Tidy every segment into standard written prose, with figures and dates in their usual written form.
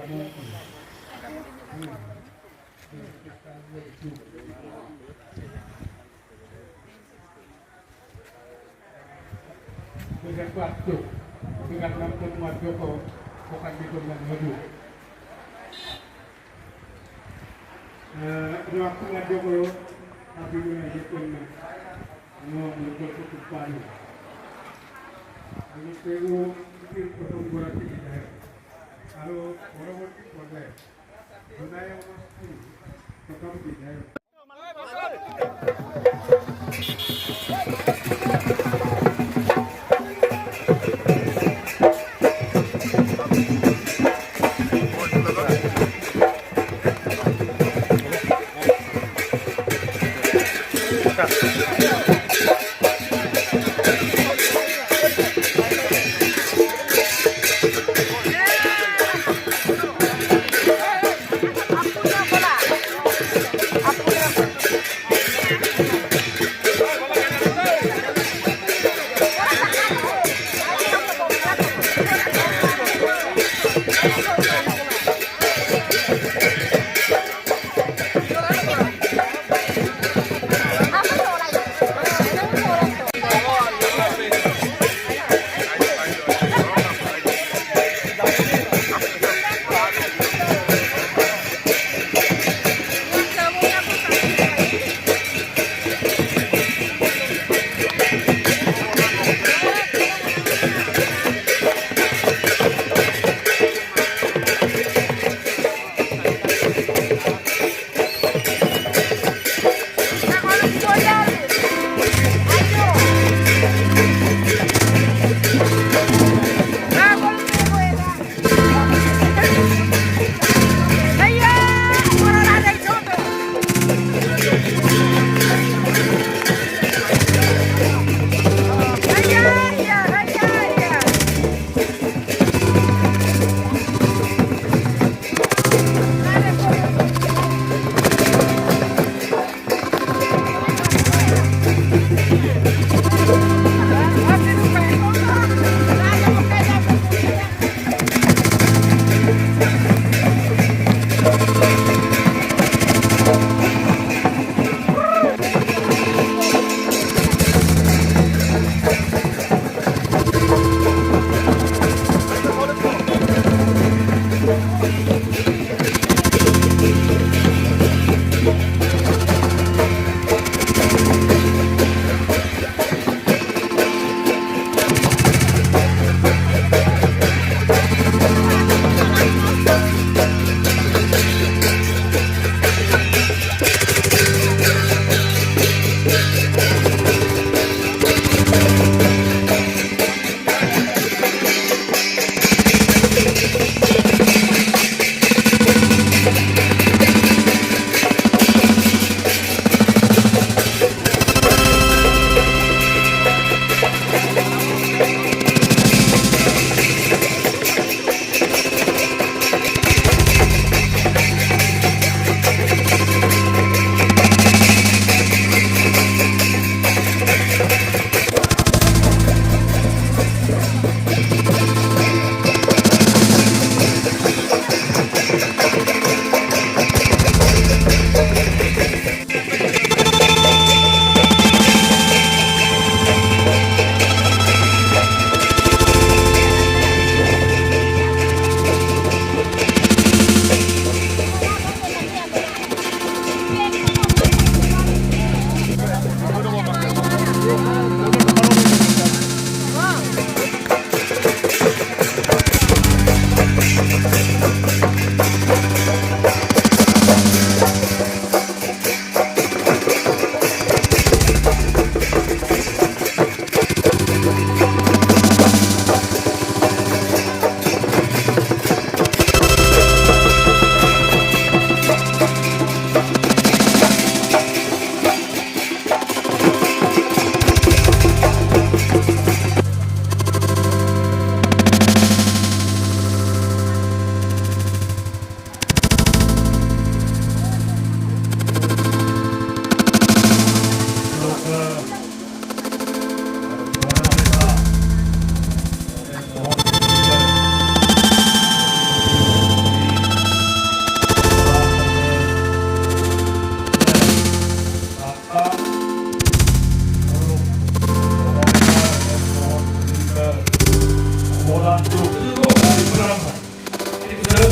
Dengan waktu, dengan pertemuan Joko, bukan dengan maju. Waktu dengan Joko, tapi dengan Joko mengumpul ketupan. Ini perlu pertumbuhan kita. Kalau orang-orang boleh, budaya mesti tetap tidak.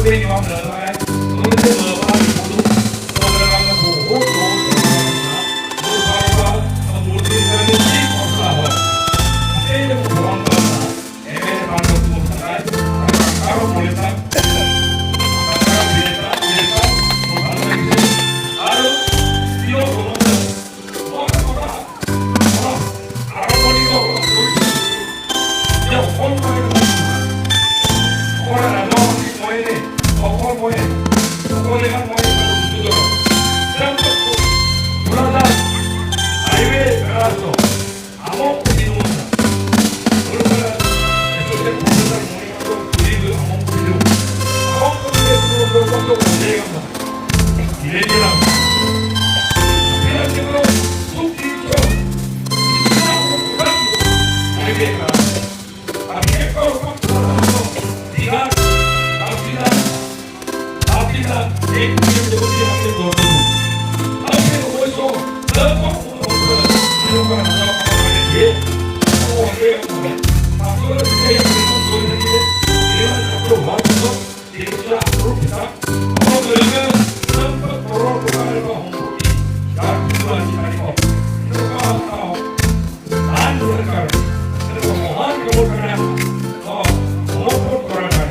你往哪来？我们这个把你不动，我们让他不活动，我怕他，我这个人气不好，这个不光干了，哎，把这不出来，把我不理他，把他别他，我把他给谁？啊，有什么的？我看不到，啊，我这个我要红牌的。我来到你莫耶，我莫耶，我这个莫耶不知道，真不不知道，还以为不要走，阿莫不听我的，我说了，这些不知道莫耶都不理解阿莫不听，阿莫不听我都不这样的，你别听了，别听了，不听了，你知道我不干的，别听了，啊别搞我。एक minute देखो कि हमने दो अब फिर वो सो लोगों का नाम ये वो ये आप लोग ये दो ये तो बात तो एक ला ग्रुप था और लोग सब करोड़ रुपए का हम यार पूरा नहीं हो तो का दान सरकार तो महान करोड़ करना और बहुत करना है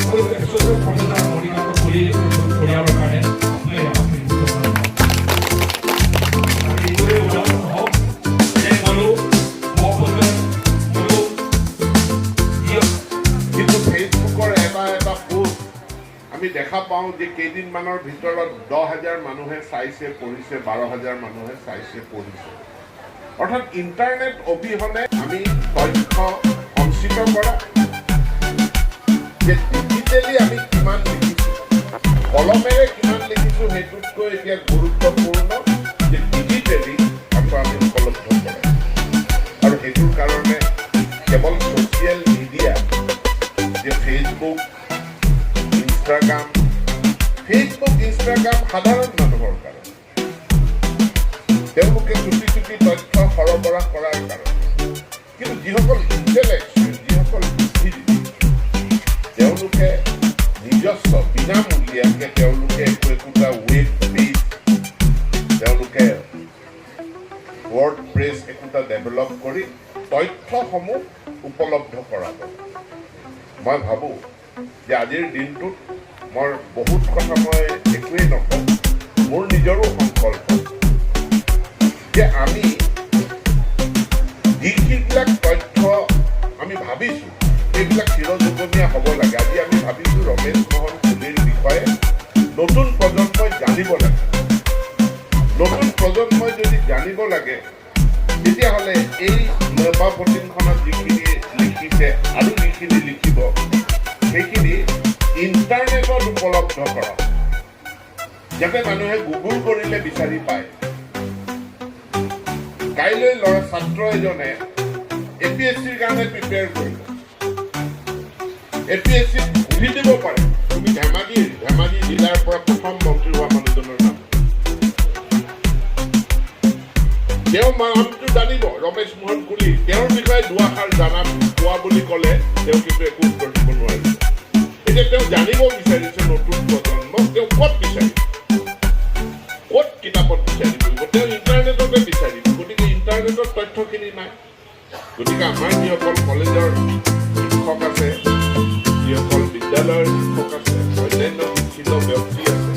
और ऐसे तो पढ़ना मोड़ी का तो पूरी আমি দেখা পাওঁ যে কেইদিনমানৰ ভিতৰত 10,000 মানুহে চাইছে পঢ়িছে 12,000 মানুহে চাইছে পঢ়িছে অৰ্থাৎ ইণ্টাৰনেট অবিহনে আমি তথ্য সঞ্চিত কৰা যে ডিজিটেলি আমি কিমান লিখিছোঁ কলমেৰে কিমান লিখিছোঁ সেইটোতকৈ এতিয়া গুৰুত্বপূৰ্ণ যে ডিজিটেলি আমি উপলব্ধ কৰে আৰু সেইটোৰ কাৰণে কেৱল ছ'চিয়েল মিডিয়া যে ফেচবুক ইনষ্টাগ্ৰাম সাধাৰণ মানুহৰ কাৰণে তেওঁলোকে চুটি চুটি তথ্য সৰবৰাহ কৰাৰ কাৰণে কিন্তু যিসকল ইণ্টেলেক্সুৱেল যিসকল বুদ্ধিজীৱী তেওঁলোকে নিজস্ব বিনামূলীয়াকৈ তেওঁলোকে একোটা ৱেব পেজ তেওঁলোকে ৱৰ্ডপ্ৰেছ একোটা ডেভেলপ কৰি তথ্যসমূহ উপলব্ধ কৰাব মই ভাবোঁ যে আজিৰ দিনটোত মই বহুত কথা মই একোৱেই নকওঁ মোৰ নিজৰো সংকল্প যে আমি যিবিলাক তথ্য আমি ভাবিছোঁ এইবিলাক চিৰযুগমীয়া হ'ব লাগে আজি আমি ভাবিছোঁ ৰমেশ মোহন কুলিৰ বিষয়ে নতুন প্ৰজন্মই জানিব লাগে নতুন প্ৰজন্মই যদি জানিব লাগে তেতিয়াহ'লে এই নবাপতিনখনত যিখিনি লিখিছে আৰু যিখিনি লিখিব সেইখিনি ইণ্টাৰনেটত উপলব্ধ কৰা যাতে মানুহে গুগল কৰিলে বিচাৰি পায় কাইলৈ ছাত্ৰ এজনে APSCৰ কাৰণে প্ৰিপেয়াৰ কৰিব APSC সুধি দিব পাৰে তুমি ধেমাজি জিলাৰ পৰা প্ৰথম মন্ত্ৰী হোৱা মানুহজনৰ নাম তেওঁ নামটো জানিব ৰমেশ মোহন কুলি তেওঁৰ বিষয়ে দুআষাৰ জানা পোৱা বুলি ক'লে তেওঁ কিন্তু একো উত্তৰ দিব নোৱাৰিব এতিয়া তেওঁ জানিব বিচাৰিছে নতুন প্ৰজন্মক তেওঁ ক'ত বিচাৰিব ক'ত কিতাপত বিচাৰি ফুৰিব তেওঁ ইণ্টাৰনেটতে বিচাৰিব গতিকে ইণ্টাৰনেটত তথ্যখিনি নাই গতিকে আমাৰ যিসকল কলেজৰ শিক্ষক আছে যিসকল বিদ্যালয়ৰ শিক্ষক আছে অন্যান্য শিক্ষিত ব্যক্তি আছে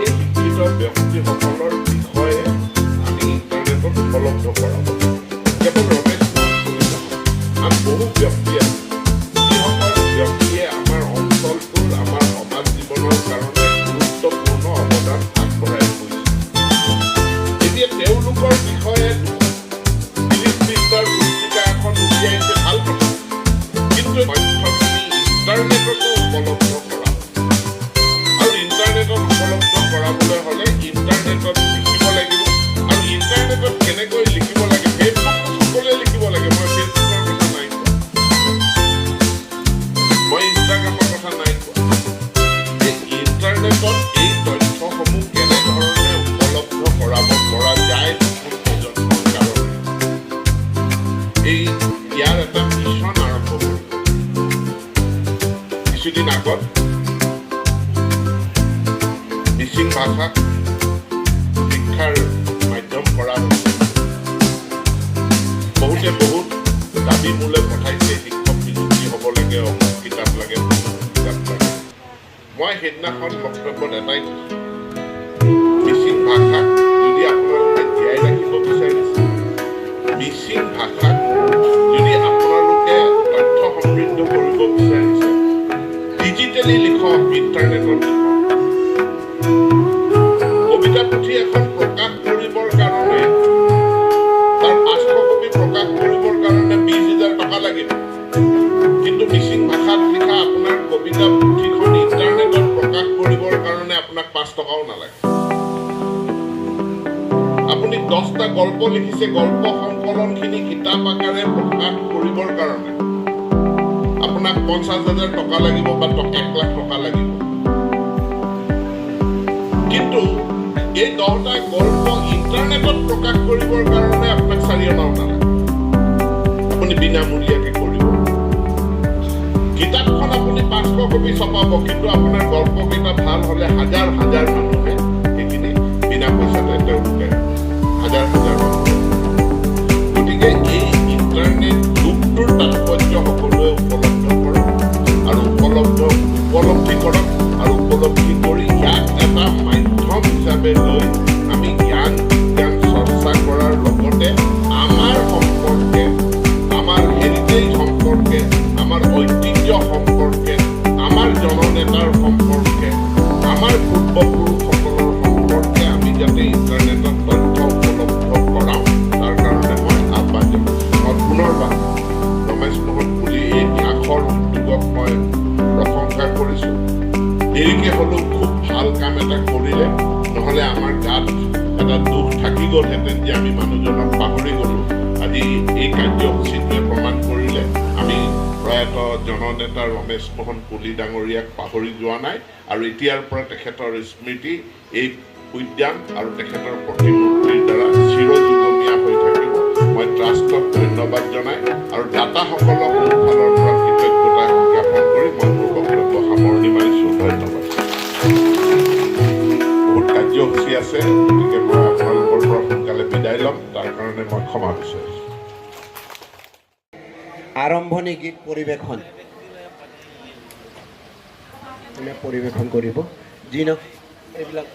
এই শিক্ষিত ব্যক্তিসকলৰ বিষয়ে আমি ইণ্টাৰনেটত উপলব্ধ কৰাব কেৱল ৰমেশ আন বহু ব্যক্তি আছে যিসকল ব্যক্তিয়ে আমাৰ অঞ্চলটোৰ আমাৰ সমাজ জীৱনৰ কাৰণে গুৰুত্বপূৰ্ণ অৱদান আগবঢ়াই গৈছে এতিয়া তেওঁলোকৰ বিষয়ে ফিলিপ মিষ্টাৰ পুস্তিকা এখন উলিয়াইছে ভাল কথা কিন্তু তথ্যখিনি ইণ্টাৰনেটতো উপলব্ধ কৰা আৰু ইণ্টাৰনেটত উপলব্ধ কৰাবলৈ হ'লে ইণ্টাৰনেটত লিখিব লাগিব আৰু ইণ্টাৰনেটত কেনেকৈ লিখিব লাগে ফেচবুকটো সকলোৱে লিখিব লাগে মই ফেচবুকৰ কথা নাই কোৱা মই ইনষ্টাগ্ৰামৰ কথা নাই কোৱা ইণ্টাৰনেটত এই তথ্যসমূহ কেনেধৰণে উপলব্ধ কৰাব পৰা যায় নতুন প্ৰজন্মৰ কাৰণে ইয়াৰ এটা মিছন আৰম্ভ কৰিব কিছুদিন আগত মিচিং ভাষাক শিক্ষাৰ মাধ্যম কৰা হৈছে বহুতে বহুত দাবী মোলৈ পঠাইছে শিক্ষক নিযুক্তি হ'ব লাগে অমুক কিতাপ লাগে কিতাপ লাগে মই সেইদিনাখন বক্তব্যত এটাই কৈছোঁ মিচিং ভাষাক যদি আপোনালোকে জীয়াই ৰাখিব বিচাৰিছে মিচিং ভাষাক যদি আপোনালোকে তথ্য সমৃদ্ধ কৰিব বিচাৰিছে ডিজিটেলি লিখক ইণ্টাৰনেটত লিখক কবিতা পুথি এখন প্ৰকাশ কৰিবৰ কাৰণে তাৰ 500 কপি প্ৰকাশ কৰিবৰ কাৰণে 20,000 টকা লাগিব কিন্তু মিচিং ভাষাত লিখা আপোনাৰ কবিতা পুথিখন ইণ্টাৰনেটত প্ৰকাশ কৰিবৰ কাৰণে আপোনাক 5 টকাও নালাগে আপুনি 10টা গল্প লিখিছে গল্প সংকলনখিনি কিতাপ আকাৰে প্ৰকাশ কৰিবৰ কাৰণে আপোনাক 50,000 টকা লাগিব বা 1 লাখ টকা লাগিব কিন্তু এই 10টা গল্প ইণ্টাৰনেটত প্ৰকাশ কৰিবৰ কাৰণে আপোনাক 4 অনাও নালাগে আপুনি বিনামূলীয়াকৈ কৰিব কিতাপখন আপুনি 500 কপি ছপাব কিন্তু আপোনাৰ গল্পকেইটা ভাল হ'লে হাজাৰ হাজাৰ মানুহে সেইখিনি বিনা পইচাতে তেওঁলোকে হাজাৰ হাজাৰ মানুহে গতিকে এই ইণ্টাৰনেট যুগটোৰ তাৎপৰ্য সকলোৱে উপলব্ধ কৰক আৰু উপলব্ধি কৰক আৰু উপলব্ধি কৰি ইয়াক এটা মাধ্যম হিচাপে লৈ আমি জ্ঞান চৰ্চা কৰাৰ লগতে আমাৰ সম্পৰ্কে আমাৰ হেৰিটেজ সম্পৰ্কে আমাৰ ঐতিহ্য সম্পৰ্কে আমাৰ জননেতাৰ সম্পৰ্কে আমাৰ পূৰ্বপুৰুষসকলৰ সম্পৰ্কে আমি যাতে ইণ্টাৰনেটত তথ্য উপলব্ধ কৰাওঁ তাৰ কাৰণে মই আহ্বান জনাইছোঁ মই পুনৰবাৰ ৰমেশ মোহন কুলি এই ন্যাসৰ উদ্যোগক মই প্ৰশংসা কৰিছোঁ দেৰিকে হ'লেও খুব ভাল কাম এটা কৰিলে নহ'লে আমাৰ গাত এটা দুখ থাকি গ'লহেঁতেন যে আমি মানুহজনক পাহৰি গ'লোঁ আজি এই কাৰ্যসূচীটোৱে প্ৰমাণ কৰিলে আমি প্ৰয়াত জননেতা ৰমেশ মোহন কুলি ডাঙৰীয়াক পাহৰি যোৱা নাই আৰু এতিয়াৰ পৰা তেখেতৰ স্মৃতি এই উদ্যান আৰু তেখেতৰ প্ৰতিমূৰ্তিৰ দ্বাৰা চিৰযুগমীয়া হৈ থাকিব মই ট্ৰাষ্টক ধন্যবাদ জনাই আৰু দাতাসকলক মোৰ ফালৰ পৰা কৃতজ্ঞতা জ্ঞাপন কৰি মই মোৰ বক্তব্য সামৰণি মাৰিছোঁ ধন্যবাদ বহুত কাৰ্যসূচী আছে গতিকে মই আপোনালোকৰ পৰা সোনকালে বিদায় ল'ম তাৰ কাৰণে মই ক্ষমা বিচাৰিছোঁ আৰম্ভণি গীত পৰিৱেশন পৰিৱেশন কৰিব যি নহওক এইবিলাক